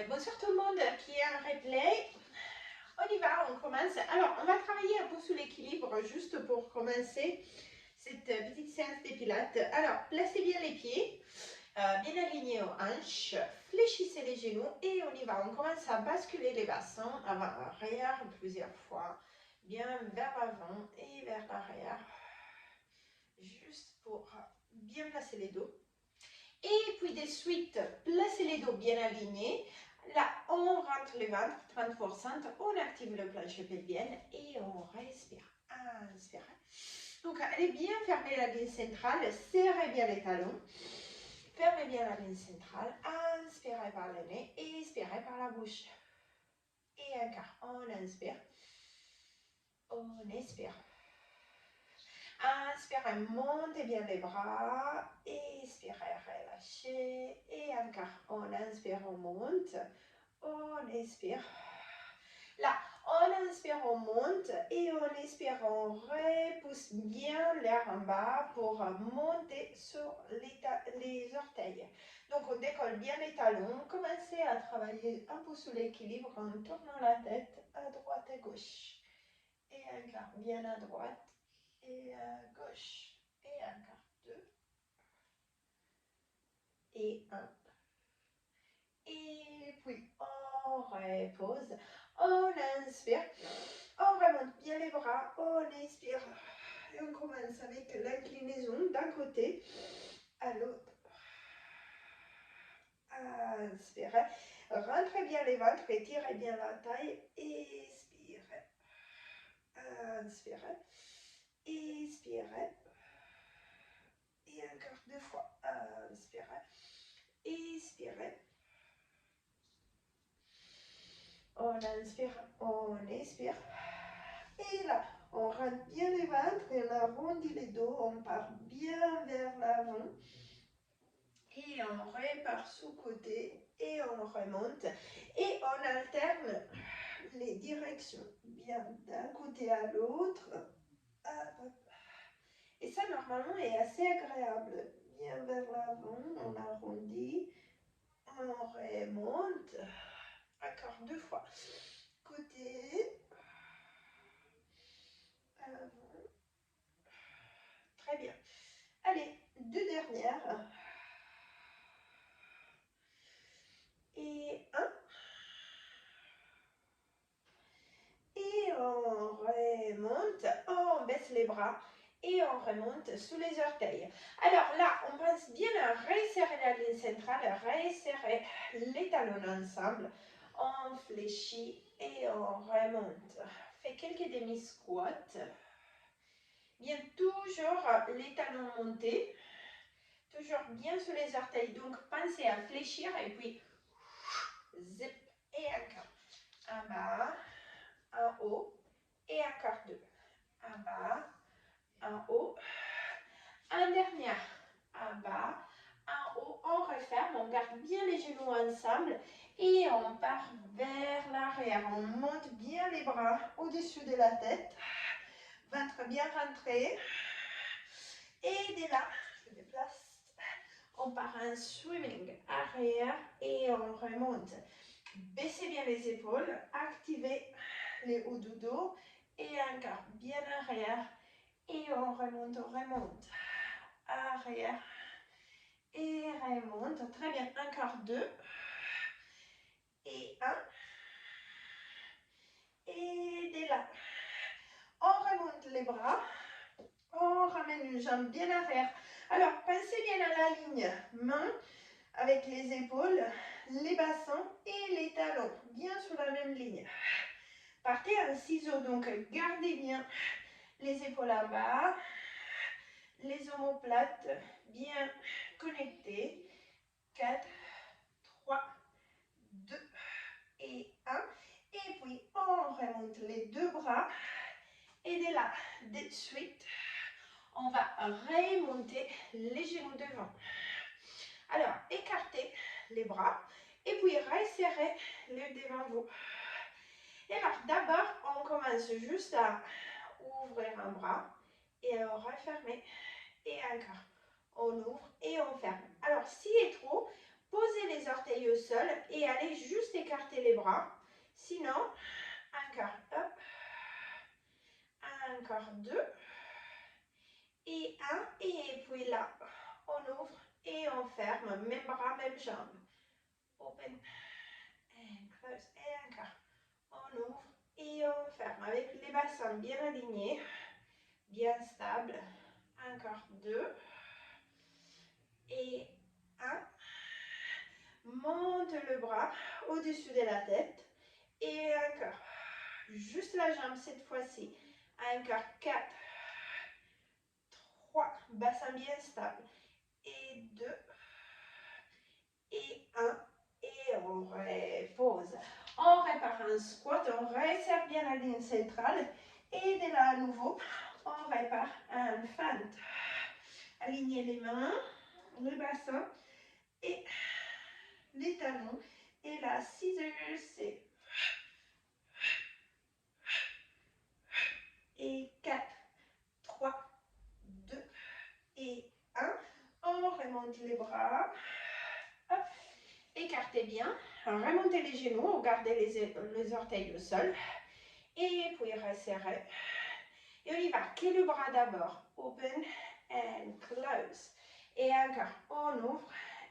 Bonsoir tout le monde qui est en replay. On y va, on commence. Alors, on va travailler un peu sur l'équilibre juste pour commencer cette petite séance de pilates. Alors, placez bien les pieds, bien alignés aux hanches, fléchissez les genoux et on y va. On commence à basculer les bassins avant-arrière plusieurs fois, bien vers l'avant et vers l'arrière, juste pour bien placer les dos. Et puis de suite, placez les dos bien alignés. Là, on rentre le ventre, 30%, on active le plancher pelvien et on respire. Inspire. Donc, allez bien fermer la ligne centrale, serrez bien les talons. Fermez bien la ligne centrale, inspirez par le nez, expirez par la bouche. Et encore, on inspire, on expire. Inspirez, montez bien les bras, expirez, relâchez, et encore, on inspire, on monte, on expire. Là, on inspire, on monte, et on expire, on repousse bien l'air en bas pour monter sur les orteils. Donc, on décolle bien les talons, commencez à travailler un peu sur l'équilibre en tournant la tête à droite et gauche. Et encore, bien à droite. Et à gauche, et encore 2, et 1, et puis on repose, on inspire, on remonte bien les bras, on expire, et on commence avec l'inclinaison d'un côté à l'autre. Inspirez, rentrez bien les ventres, étirez bien la taille, expirez, inspirez, expirez. Et encore 2 fois. Inspirez. Expirez. On inspire, on expire. Et là, on rentre bien les ventres et on arrondit les dos. On part bien vers l'avant. Et on repart sous côté. Et on remonte. Et on alterne les directions. Bien d'un côté à l'autre. Et ça, normalement, est assez agréable. Bien vers l'avant, on arrondit, on remonte. Encore 2 fois. Côté, avant. Très bien. Allez, 2 dernières. Et 1. Et on remonte, on baisse les bras. Et on remonte sous les orteils. Alors là, on pense bien à resserrer la ligne centrale, resserrer les talons ensemble. On fléchit et on remonte. Fait quelques demi-squats. Bien, toujours les talons montés. Toujours bien sous les orteils. Donc, pensez à fléchir et puis zip. Et encore. En bas, en haut. Et encore 2. En bas, en haut. En dernière, en bas, en haut, on referme, on garde bien les genoux ensemble et on part vers l'arrière. On monte bien les bras au-dessus de la tête, ventre bien rentré. Et de là, je déplace, on part en swimming arrière et on remonte. Baissez bien les épaules, activez les hauts du dos et encore bien arrière et on remonte, arrière et remonte. Très bien, encore 2 et 1 et de là. On remonte les bras, on ramène une jambe bien arrière. Alors, pensez bien à la ligne main avec les épaules, les bassins et les talons, bien sur la même ligne. Partez en ciseaux, donc gardez bien les épaules en bas, les omoplates bien connectées. 4, 3, 2 et 1. Et puis, on remonte les 2 bras. Et de là, de suite, on va remonter les genoux devant. Alors, écartez les bras et puis resserrez les devant vous. Et alors, d'abord, on commence juste à ouvrir un bras et à refermer. Et encore, on ouvre et on ferme. Alors, s'il est trop, Posez les orteils au sol et allez juste écarter les bras. Sinon, encore, hop, encore 2, et 1, et puis là, on ouvre et on ferme, même bras, même jambe. Open, and close, et encore. On ouvre et on ferme, avec les bassins bien alignés, bien stables. Encore 2, et 1. Monte le bras au-dessus de la tête, et encore. Juste la jambe cette fois-ci. Encore 4, 3, bassin bien stable. Et 2, et 1, et on repose. On répare un squat, on resserre bien la ligne centrale. Et de là à nouveau, on répare un fente. Alignez les mains, le bassin et les talons. Et la scissors, c'est et 4, 3, 2 et 1. On remonte les bras. Hop. Écartez bien. Remontez les genoux. Gardez les orteils au sol. Et puis resserrez. Et on y va. Que le bras d'abord. Open and close. Et encore. On ouvre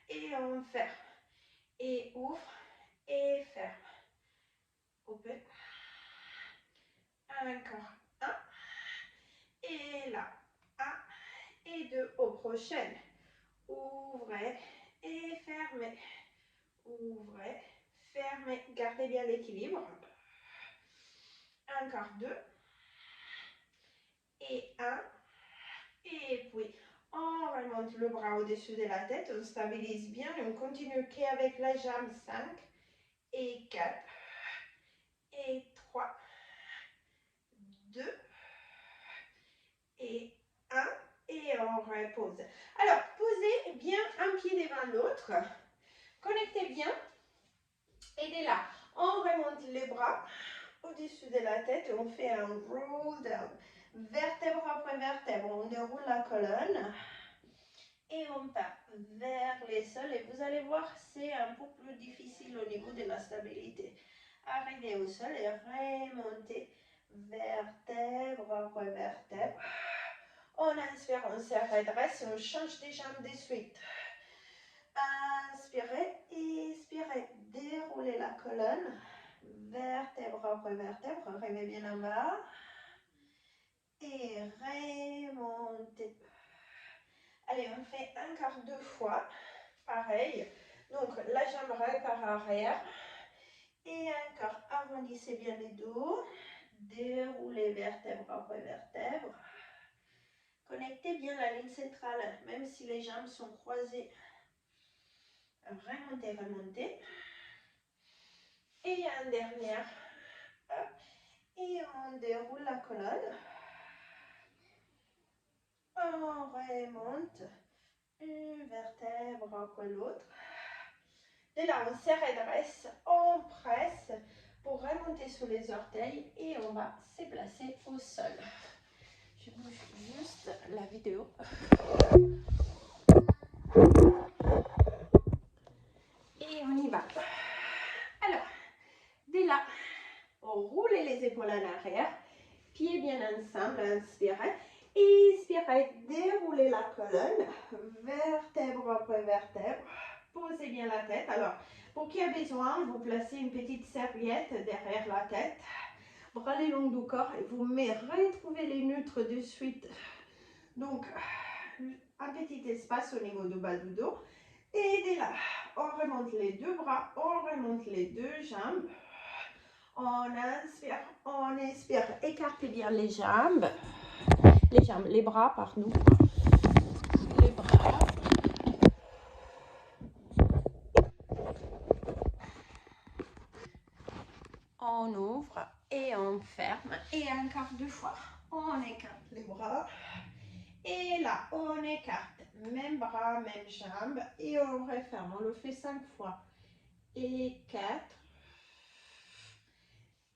et on ferme. Et ouvre et ferme. Open. Encore. 1. Et là. 1 et 2 au prochain. Ouvrez et fermez. Ouvrez, fermez. Gardez bien l'équilibre. Encore 2. Et 1. Et puis, on remonte le bras au-dessus de la tête. On stabilise bien. On continue qu'avec la jambe. 5. Et 4. Et 3. 2. Et 1. Et on repose. Alors, posez bien un pied devant l'autre. Connectez bien. Et de là, on remonte les bras au-dessus de la tête. On fait un roll down. Vertèbre après vertèbre. On déroule la colonne. Et on part vers les sols. Et vous allez voir, c'est un peu plus difficile au niveau de la stabilité. Arrivez au sol et remontez vertèbre après vertèbre. On inspire, on se redresse et on change des jambes de suite. Inspirez, expirez, déroulez la colonne, vertèbre après vertèbre, revenez bien en bas et remontez. Allez, on fait encore 2 fois, pareil. Donc la jambe repart arrière et encore arrondissez bien les dos, déroulez vertèbre après vertèbre. Connectez bien la ligne centrale, même si les jambes sont croisées. Remontez, remontez. Et un dernier. Hop. Et on déroule la colonne. On remonte. Une vertèbre après l'autre. De là, on se redresse. On presse pour remonter sous les orteils. Et on va se placer au sol. Je bouge juste la vidéo. Et on y va. Alors, de là, on roule les épaules en arrière, pieds bien ensemble, inspirez, expirez, déroulez la colonne, vertèbre après vertèbre, posez bien la tête. Alors, pour qui a besoin, vous placez une petite serviette derrière la tête, bras les longs du corps et vous retrouvez les neutres de suite. Donc, un petit espace au niveau du bas du dos. Et de là, on remonte les 2 bras, on remonte les 2 jambes. On inspire, on expire. Écartez bien les jambes. Les bras, pardon. Les bras. On ouvre et on ferme. Et encore 2 fois. On écarte les bras. Et là, on écarte. Même bras, même jambes. Et on referme. On le fait 5 fois. Et 4.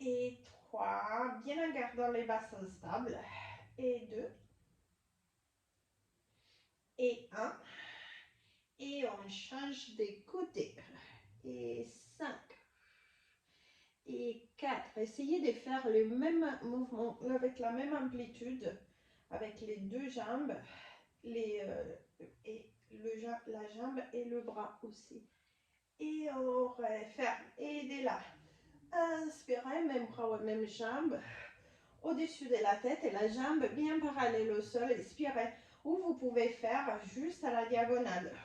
Et 3. Bien en gardant les bassins stables. Et 2. Et 1. Et on change des côtés. Et 5. Et 4. Essayez de faire le même mouvement avec la même amplitude, avec les deux jambes, et la jambe et le bras aussi. Et on referme. Et de là, inspirez, même bras, même jambe, au-dessus de la tête et la jambe bien parallèle au sol. Expirez. Ou vous pouvez faire juste à la diagonale.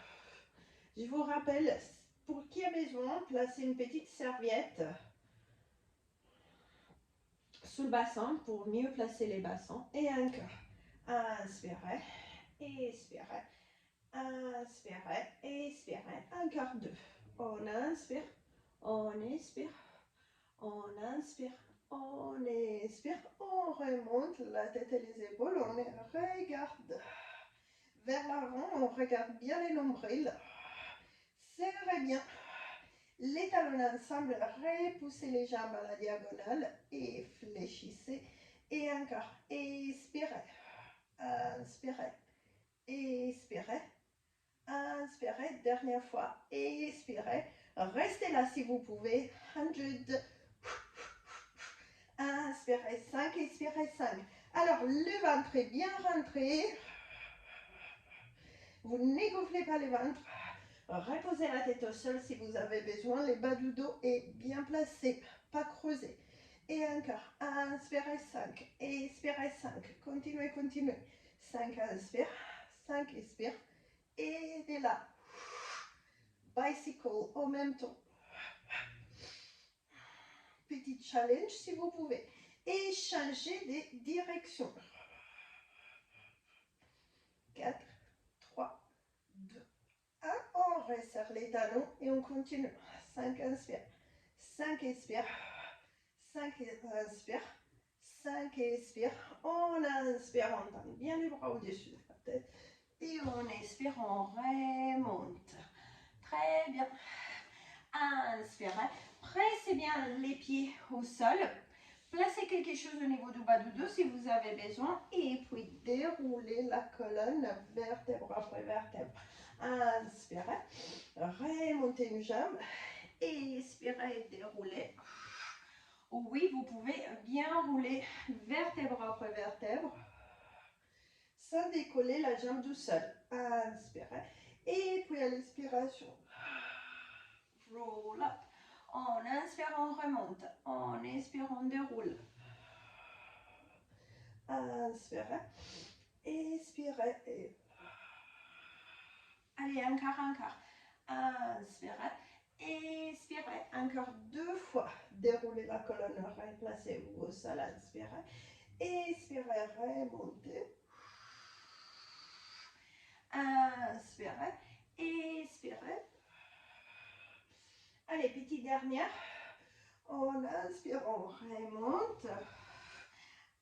Je vous rappelle, pour qui a besoin, placez une petite serviette sous le bassin pour mieux placer les bassins. Et encore. Inspirez, expirez, inspirez, expirez. Encore 2. On inspire, on expire, on inspire, on expire, on remonte la tête et les épaules, on regarde vers l'avant, on regarde bien les nombrils. Serrez bien les talons ensemble, repoussez les jambes à la diagonale et fléchissez. Et encore, expirez, inspirez, expirez, inspirez, dernière fois, expirez. Restez là si vous pouvez. 100. Inspirez, 5, expirez, 5. Alors, le ventre est bien rentré. Vous n'égoufflez pas le ventre. Reposez la tête au sol si vous avez besoin. Le bas du dos est bien placé, pas creusé. Et encore, inspirez 5, expirez 5. Continuez, continuez. 5, inspire, 5, expire. Et de là, bicycle en même temps. Petit challenge si vous pouvez. Et changez de direction. 4, 3, 2, 1. On resserre les talons et on continue. 5, inspire. 5, expire. 5, inspire. 5, expire. On inspire, on tend bien les bras au-dessus de la tête. Et on expire, on remonte. Très bien. Inspirez. Pressez bien les pieds au sol. Placez quelque chose au niveau du bas du dos si vous avez besoin. Et puis déroulez la colonne vertèbre après vertèbre. Inspirez. Remontez une jambe. Expirez, déroulez. Oui, vous pouvez bien rouler vertèbre après vertèbre sans décoller la jambe du sol. Inspirez. Et puis à l'expiration, roll up. On inspire, on remonte. On expire, on déroule. Inspirez. Expirez. Et... Allez, encore. Inspirez. Expirez. Encore 2 fois. Déroulez la colonne, replacez-vous au sol. Inspirez. Expirez, remontez. Inspirez. Expirez. Allez, petite dernière. On inspire, on remonte.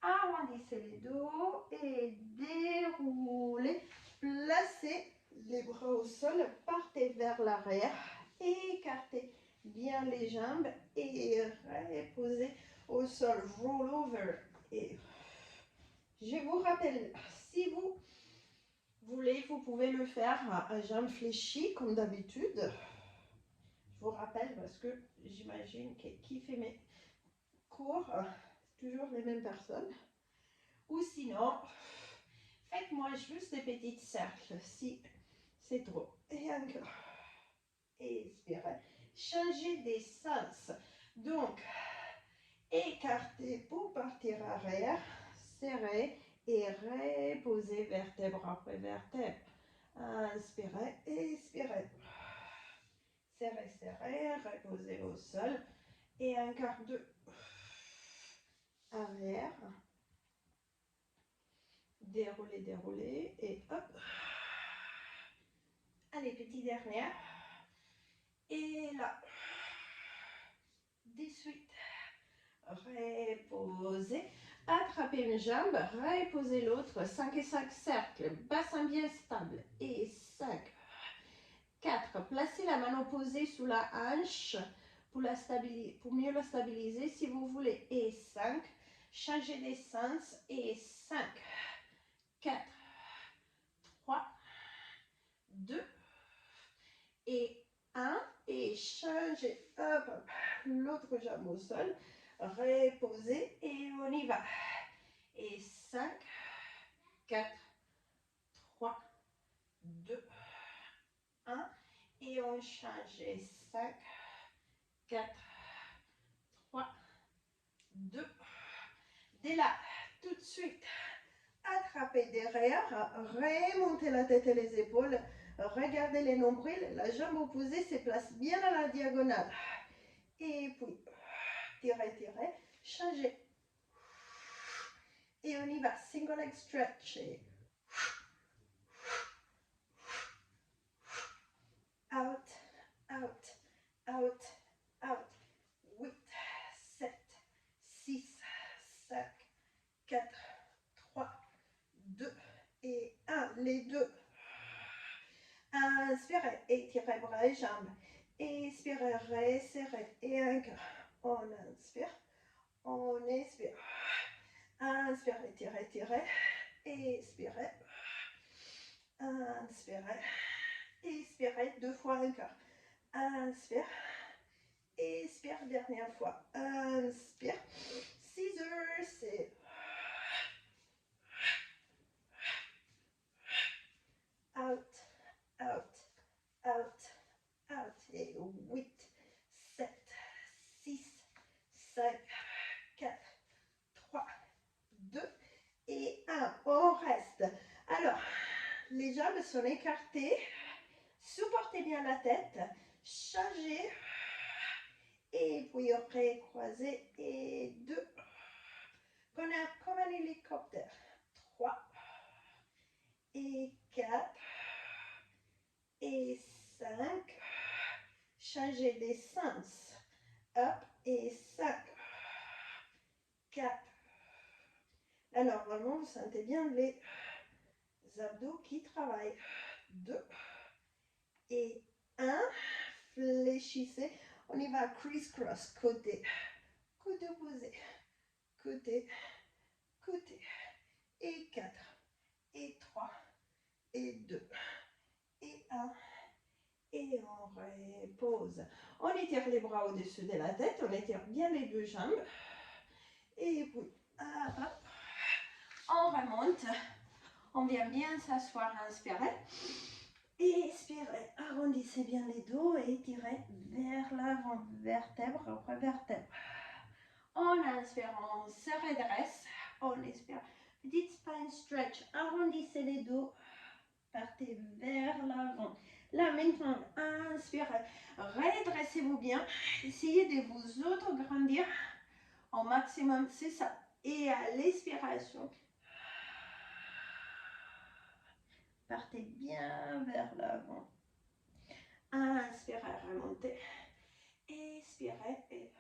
Arrondissez les dos et déroulez. Placez les bras au sol, partez vers l'arrière. Écartez bien les jambes et reposez au sol. Roll over. Et je vous rappelle, si vous voulez, vous pouvez le faire à jambes fléchies comme d'habitude. Je vous rappelle parce que j'imagine que qui fait mes cours, c'est toujours les mêmes personnes. Ou sinon, faites-moi juste des petits cercles si c'est trop. Et encore. Expirez. Changez des sens. Donc, écartez pour partir arrière. Serrez et reposez vertèbre après vertèbre. Inspirez, expirez. Serrez, serrez, reposez au sol. Et encore 2. Arrière. Déroulez, déroulez. Et hop. Allez, petit dernière. Et là. 18. Reposez. Attrapez une jambe. Reposez l'autre. 5 et 5 cercles. Bassin bien stable. Et 5. 4. Placez la main opposée sous la hanche pour mieux la stabiliser si vous voulez. Et 5. Changez d'essence. Et 5. 4. 3. 2. et 1, et changez, hop, l'autre jambe au sol, reposez et on y va. Et 5, 4, 3, 2, 1, et on change. Et 5, 4, 3, 2. Dès là, tout de suite, attrapez derrière, remontez la tête et les épaules, regardez les nombrils, la jambe opposée se place bien à la diagonale. Et puis, tirez, tirez, changez. Et on y va, single leg stretch. Out, out, out, out. 8, 7, 6, 5, 4, 3, 2 et 1. Les deux. Inspirez, étirez bras et jambes. Expirez, resserrez et un cœur. On inspire, on expire. Inspirez, étirez, étirez. Expirez. Inspirez. Expirez, 2 fois un cœur. Inspire. Expire, dernière fois. Inspire. Scissors, et out, out, out, out. Et 8, 7, 6, 5, 4, 3, 2 et 1. On reste. Alors, les jambes sont écartées. Supportez bien la tête. Changez. Et puis recroisez. Et 2. Comme un hélicoptère. 3. Et 4. Et 5. Changez des sens. Up. Et 5. 4. Là, normalement, vous sentez bien les abdos qui travaillent. 2. Et 1. Fléchissez. On y va criss-cross. Côté. Côté opposé. Côté. Côté. Et 4. Et 3. Et 2. Et 1. Et on repose. On étire les bras au-dessus de la tête. On étire bien les deux jambes. Et puis, on remonte. On vient bien s'asseoir, inspirez. Expirez, arrondissez bien les dos et étirez vers l'avant, vertèbre après vertèbre. On inspire, on se redresse. On expire, petite spine stretch, arrondissez les dos, partez vers l'avant. Là maintenant, inspirez, redressez-vous bien, essayez de vous auto-grandir au maximum, c'est ça. Et à l'expiration, partez bien vers l'avant. Inspirez, remontez. Expirez et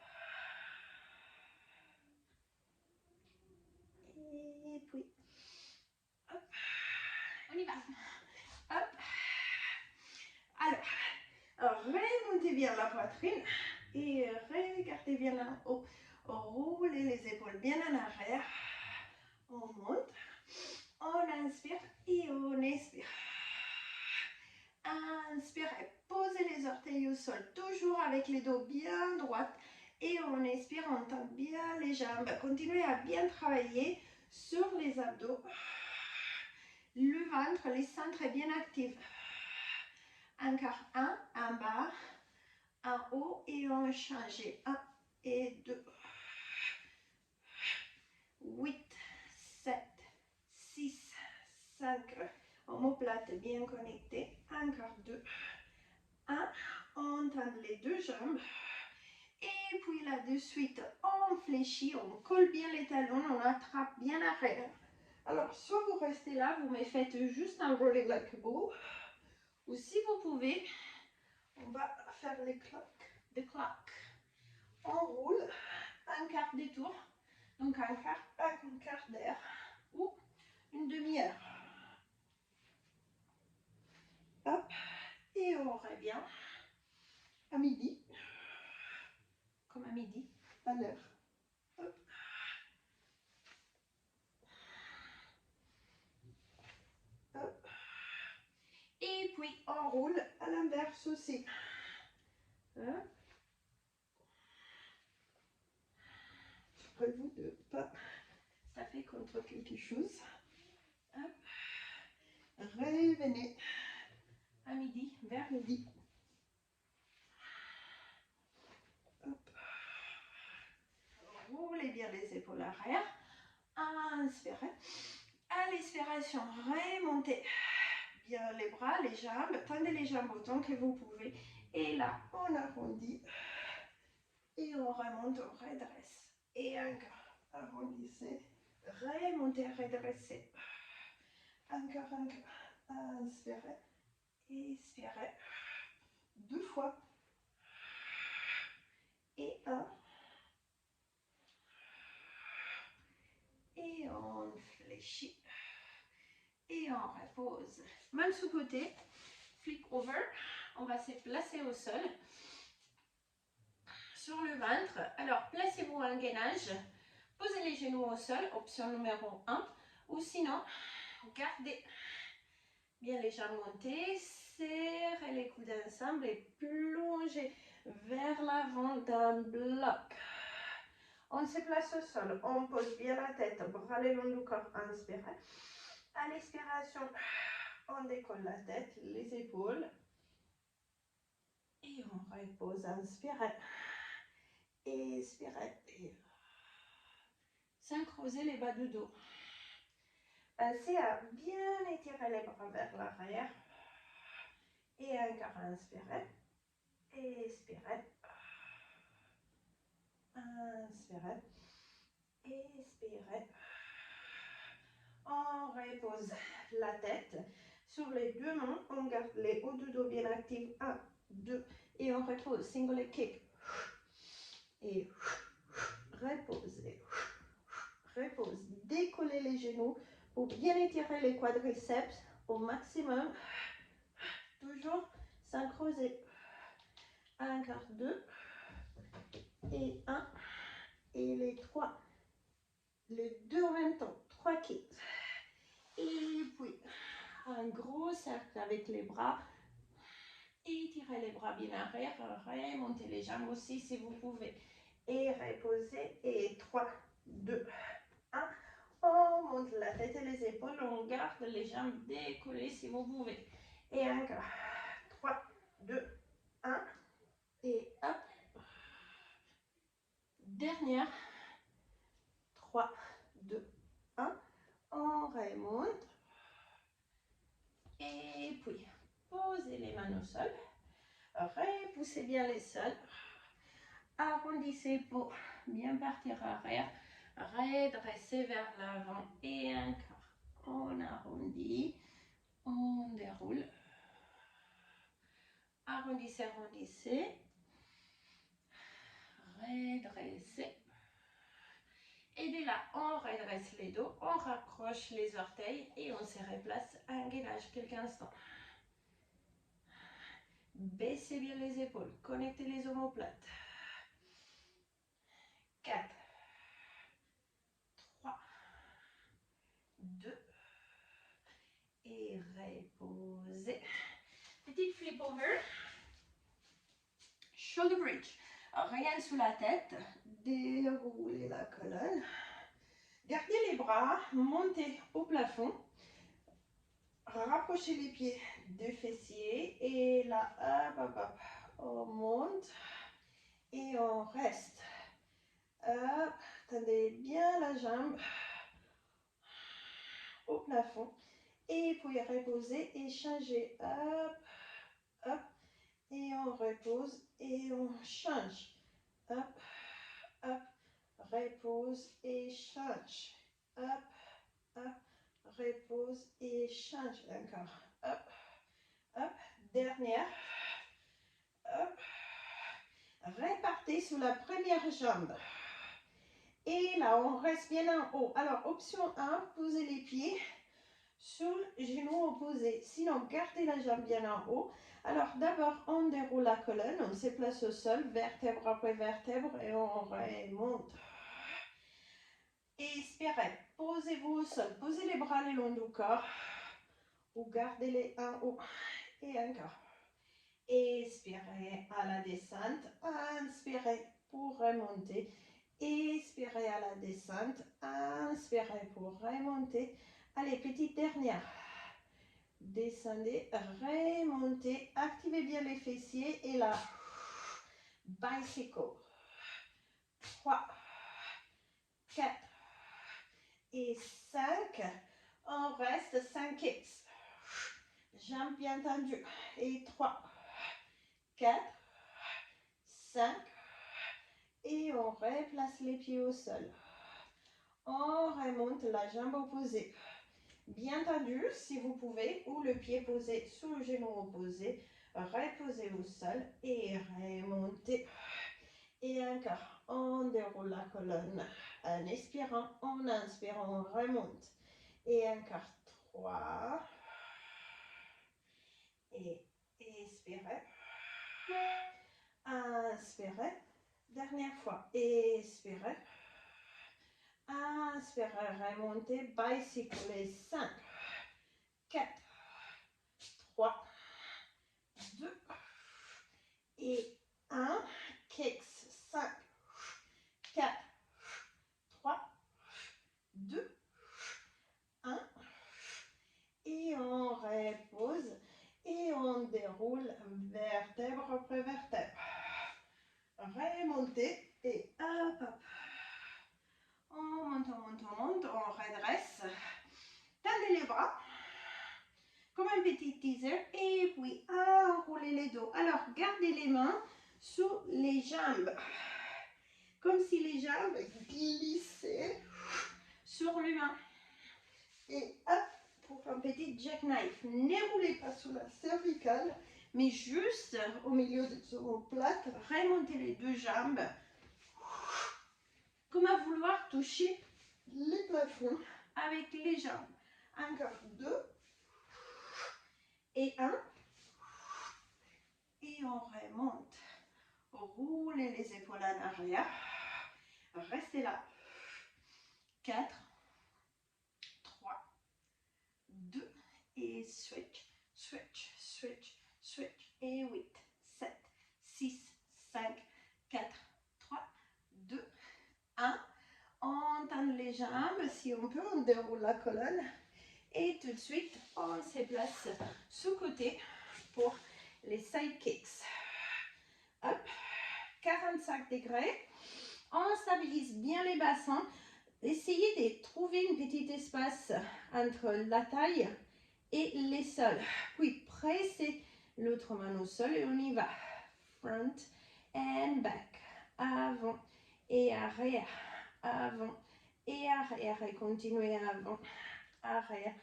puis hop, on y va. Hop. Alors, remontez bien la poitrine et regardez bien en haut. Roulez les épaules bien en arrière. On monte. On inspire et on expire. Inspirez, posez les orteils au sol, toujours avec les dos bien droits. Et on expire, on tend bien les jambes. Continuez à bien travailler sur les abdos. Le ventre, les centres bien actifs. Encore 1, en bas, en haut et on change. 1 et 2. 8, 7, 6, 5. Omoplate bien connectée. Encore 2. 1. On tend les deux jambes. Et puis là de suite, on fléchit, on colle bien les talons, on attrape bien l'arrière. Alors, soit vous restez là, vous me faites juste un rolling like a ball. Ou si vous pouvez, on va faire les cloques, des cloques. On roule un quart de tour, donc un quart d'heure ou une demi-heure. Hop, et on revient à midi, comme à midi, à l'heure. Hop. Hop. Et puis on roule À l'inverse aussi. Hein? Prévu de pas taper contre quelque chose. Hop. Revenez à midi, vers midi. Hop. Roulez bien les épaules arrière. Inspirez. À l'expiration, remontez bien les bras, les jambes. Tendez les jambes autant que vous pouvez. Et là, on arrondit. Et on remonte, on redresse. Et encore. Arrondissez. Remontez, redressez. Encore, encore. Inspirez. Expirez. 2 fois. Et 1. Et on fléchit. Et on repose. Main sous côté. Flick over. On va se placer au sol. Sur le ventre. Alors, placez-vous en gainage. Posez les genoux au sol. Option numéro 1. Ou sinon, gardez bien les jambes montées. Serrez les coudes ensemble et plongez vers l'avant d'un bloc. On se place au sol, on pose bien la tête, bras le long du corps, inspirez. À l'expiration, on décolle la tête, les épaules. Et on repose, inspirez. Expirez. Sans creuser les bas du dos. Pensez à bien étirer les bras vers l'arrière. Et encore inspirez. Expirez. Inspirez. Expirez. On repose la tête sur les deux mains. On garde les hauts du dos bien actifs. 1, 2. Et on repose. Single kick. Et repose. Repose. Décollez les genoux pour bien étirer les quadriceps au maximum. Toujours sans creuser. Encore 2. Et 1. Et les 3. Les 2 en même temps. 3 kicks. Et puis, un gros cercle avec les bras. Étirez les bras bien arrière. Remontez les jambes aussi si vous pouvez. Et reposez. Et 3, 2, 1. On monte la tête et les épaules. On garde les jambes décollées si vous pouvez. Et encore. 3, 2, 1. Et hop. Dernière. 3, 2, 1. On remonte. Et puis, posez les mains au sol. Repoussez bien les sols. Arrondissez pour bien partir arrière. Redressez vers l'avant. Et encore. On arrondit. On déroule. Arrondissez, arrondissez. Redressez. Et de là, on redresse les dos. On rapproche les orteils. Et on se replace en gainage quelques instants. Baissez bien les épaules. Connectez les omoplates. 4, 3, 2, et reposez. Petite flip over. Shoulder bridge. Rien sous la tête. Déroulez la colonne. Gardez les bras. Montez au plafond. Rapprochez les pieds des fessiers. Et là, hop, hop, hop. On monte. Et on reste. Hop. Tendez bien la jambe au plafond. Et puis reposer et changer. Hop, hop. Et on repose et on change. Hop, hop. Repose et change. Hop, hop. Repose et change. Encore. Hop, hop. Dernière. Hop. Repartez sur la première jambe. Et là, on reste bien en haut. Alors, option 1, posez les pieds sur le genou opposé. Sinon, gardez la jambe bien en haut. Alors, d'abord, on déroule la colonne. On se place au sol, vertèbre après vertèbre. Et on remonte. Expirez. Posez-vous au sol. Posez les bras le long du corps. Ou gardez-les en haut. Et encore. Expirez à la descente. Inspirez pour remonter. Expirez à la descente. Inspirez pour remonter. Allez, petite dernière. Descendez, remontez. Activez bien les fessiers. Et là, bicycle. 3, 4 et 5. On reste 5 kicks. Jambes bien tendues. Et 3, 4, 5. Et on replace les pieds au sol. On remonte la jambe opposée. Bien tendue si vous pouvez, ou le pied posé sous le genou opposé. Reposez au sol et remontez. Et encore, on déroule la colonne. En expirant, on inspire, on remonte. Et encore 3. Et expirez. Inspirez. Dernière fois. Expirez. Inspirez, remontez. Bicyclez. 5, 4, 3, 2 et 1. Kicks. 5, 4, 3, 2, 1. Et on repose. Et on déroule vertèbre après vertèbre. Remontez et hop, hop. On monte, on monte, on monte, on redresse. Tendez les bras comme un petit teaser et puis enroulez les dos. Alors, gardez les mains sous les jambes. Comme si les jambes glissaient sur les mains. Et hop, pour un petit jackknife. Ne roulez pas sur la cervicale, mais juste au milieu de son omoplate, remontez les deux jambes. Comme à vouloir toucher les plafonds avec les jambes. Encore 2 et 1. Et on remonte. Roulez les épaules en arrière. Restez là. 4, 3, 2 et switch, switch, switch, switch. Et 8, 7, 6, 5, 4, 3, 2, 1. On tend les jambes, si on peut, on déroule la colonne. Et tout de suite, on se place sous côté pour les side kicks. Hop, 45 degrés. On stabilise bien les bassins. Essayez de trouver un petit espace entre la taille et les sols. Puis pressez l'autre main au sol et on y va. Front and back. Avant et arrière. Avant et arrière. Et continuez avant, arrière.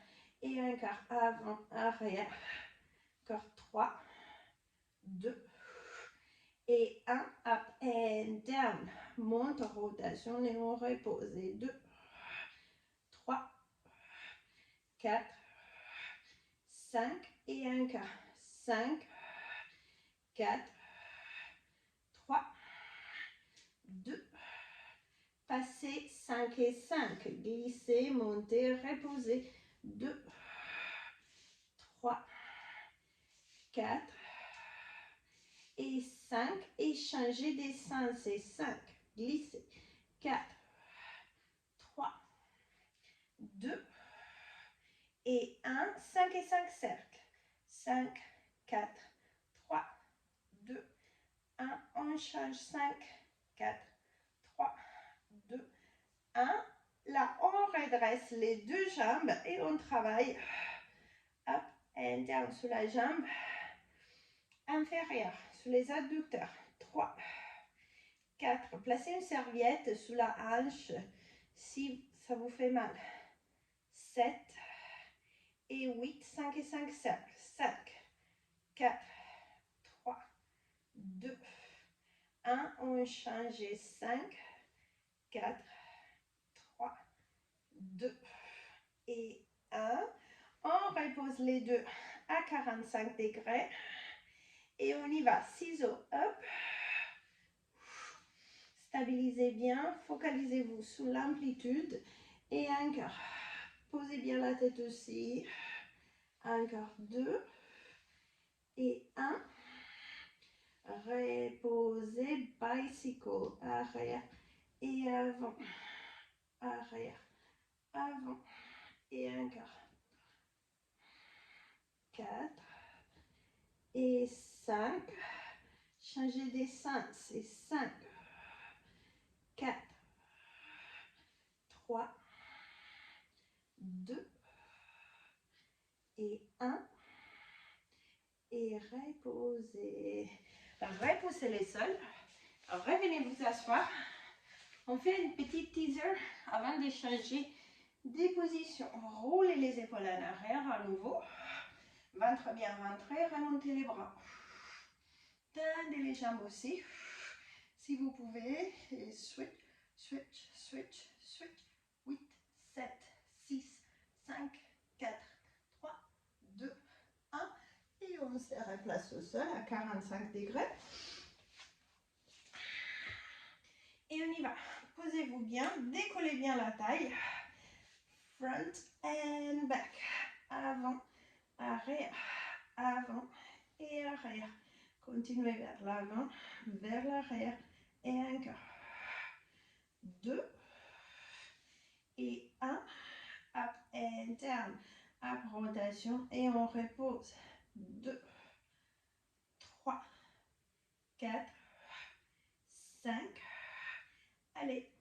Et encore avant, arrière. Encore 3, 2 et 1. Up and down. Monte, rotation et on repose. Et 2, 3, 4, 5 et encore. 5, 4, 3, 2, passez 5 et 5. Glissez, montez, reposez. 2, 3, 4 et 5. Et changez des sens. Et 5. Glissez. 4, 3, 2 et 1. 5 et 5 cercles. 5, 4, 3, 2, 1. On change. 5, 4, 3, 2, 1. Là, on redresse les deux jambes et on travaille up and down sur la jambe inférieure, sur les adducteurs. 3, 4. Placez une serviette sous la hanche si ça vous fait mal. 7 et 8. 5 et 5 cercles. 5, 4, 3, 2, 1. On change. 5, 4, 3, 2 et 1. On repose les deux à 45 degrés. Et on y va. Ciseaux, hop. Stabilisez bien. Focalisez-vous sur l'amplitude. Et encore. Posez bien la tête aussi. Encore 2 et 1. reposez, bicycle, arrière et avant, arrière, avant et encore. 4 et 5. Changez des sens, c'est 5, 4, 3, 2 et 1. Et reposez. Repoussez les sols. Revenez vous asseoir. On fait une petite teaser avant de changer des positions. Roulez les épaules en arrière à nouveau. Ventre bien rentré, remontez les bras. Tendez les jambes aussi. Si vous pouvez. Et switch, switch, switch, switch. 8, 7, 6, 5, 4, 3, 2, 1. Et on se replace au sol à 45 degrés. Et on y va. Posez-vous bien, décollez bien la taille. Front and back. Avant, arrière, avant et arrière. Continuez vers l'avant, vers l'arrière et encore. 2 et 1. Up and down. Up, rotation et on repose. 2, 3, 4, 5. Allez.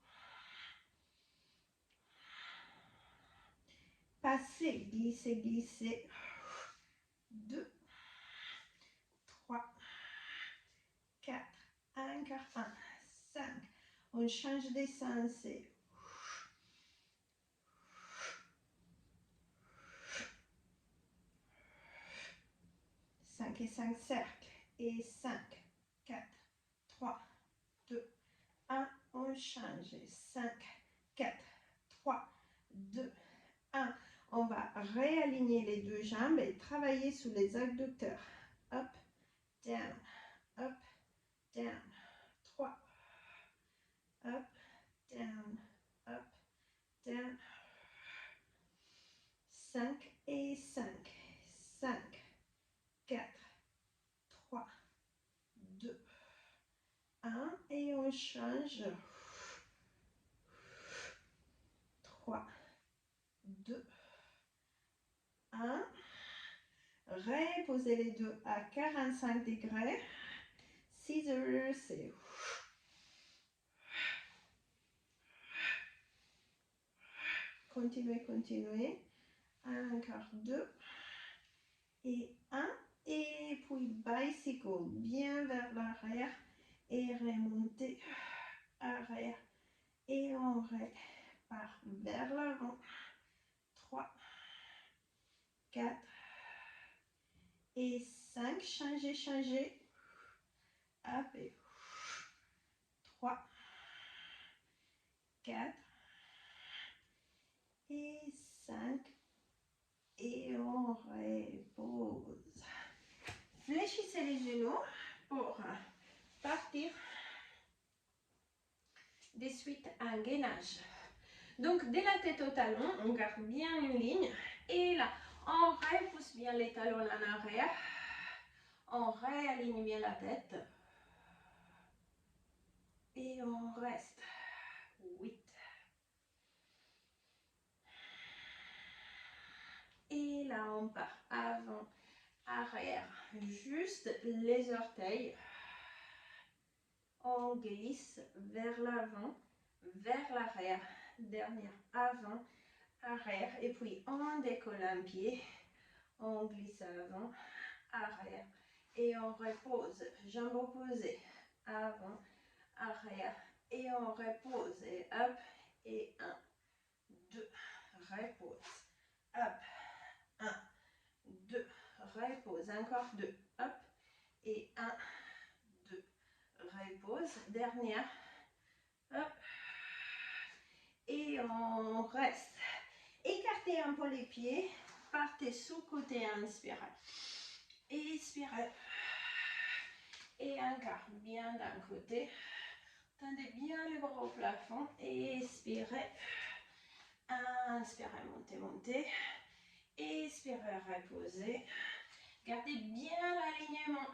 Passez, glissez, glissez. 2, 3, 4, encore 1, 5. On change de sens. 5 et 5 cercles. Et 5, 4, 3, 2, 1. On change. 5, 4, 3, 2, 1. On va réaligner les deux jambes et travailler sous les adducteurs. Up, down, up, down. 3. Up, down, up, down. 5 et 5. 5, 4, 3, 2, 1. Et on change. 3, 2, 1. Reposez les deux à 45 degrés. Scissors, c'est... Continuez, continuez. Encore 2 et 1. Et puis bicycle, bien vers l'arrière. Et remontez, arrière. Et on repart vers l'avant. 3, 4 et 5. Changez, changez. Hop et 3, 4 et 5. Et on repose. Fléchissez les genoux pour partir des suites en gainage. Donc, de la tête au talon, on garde bien une ligne. Et là, on repousse bien les talons en arrière. On réaligne bien la tête. Et on reste. 8. Et là, on part avant, arrière, juste les orteils. On glisse vers l'avant, vers l'arrière. Dernière, avant, arrière. Et puis, on décolle un pied. On glisse avant, arrière. Et on repose, jambes opposées. Avant, arrière. Et on repose. Et hop, et 1, 2, repose. Hop. 1, 2, repose, encore 2, hop, et 1, 2, repose, dernière, hop, et on reste. Écartez un peu les pieds, partez sous côté, inspirez, expirez, et encore bien d'un côté, tendez bien les bras au plafond, expirez, inspirez, montez, montez. Expirez, reposez. Gardez bien l'alignement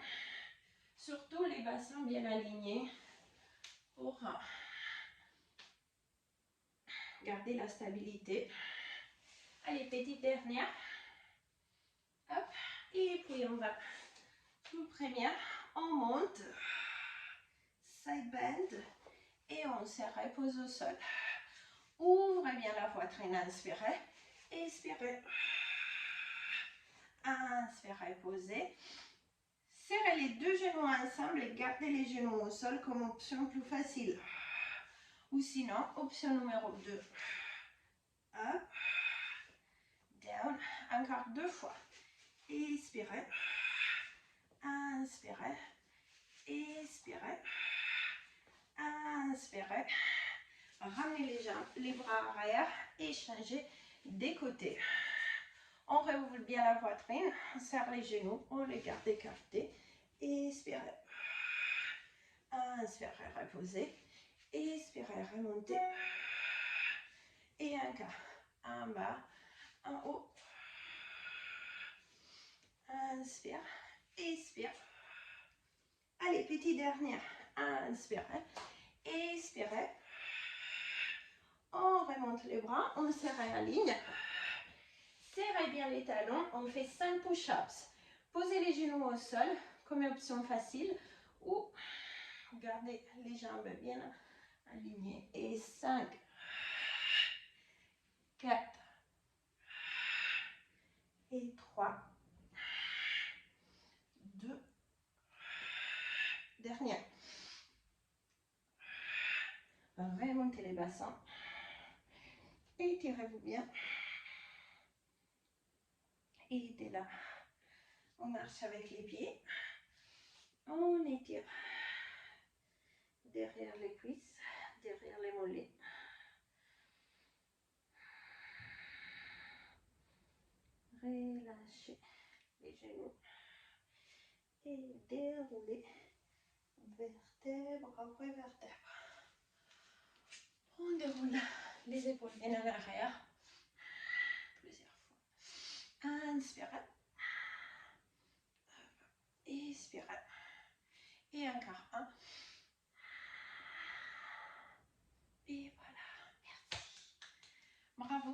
Surtout les bassins bien alignés pour garder la stabilité. Allez, petite dernière. Hop. Et puis on va, toute première, on monte, side bend, et on se repose au sol. Ouvrez bien la poitrine, inspirez, expirez. Inspirez, posez. Serrez les deux genoux ensemble et gardez les genoux au sol comme option plus facile. Ou sinon, option numéro 2. Up, down, encore 2 fois. Expirez, inspirez, expirez, inspirez. Ramenez les jambes, les bras arrière et changez des côtés. On rouvre bien la poitrine, on serre les genoux, on les garde écartés. Expirez. Inspirez, reposez. Expirez, remontez. Et encore. En bas, en haut. Inspire, expire. Allez, petite dernière. Inspirez, expirez. On remonte les bras, on serre la ligne. Serrez bien les talons, on fait 5 push-ups. Posez les genoux au sol comme option facile ou gardez les jambes bien alignées. Et 5, 4 et 3, 2, dernière. Remontez les bassins. Étirez-vous bien. Et dès là, on marche avec les pieds. On étire derrière les cuisses, derrière les mollets. Relâchez les genoux et déroulez vertèbre après vertèbre. On déroule les épaules bien en arrière plusieurs fois. Inspirez. Expirez. Et encore un. Et voilà. Merci. Bravo.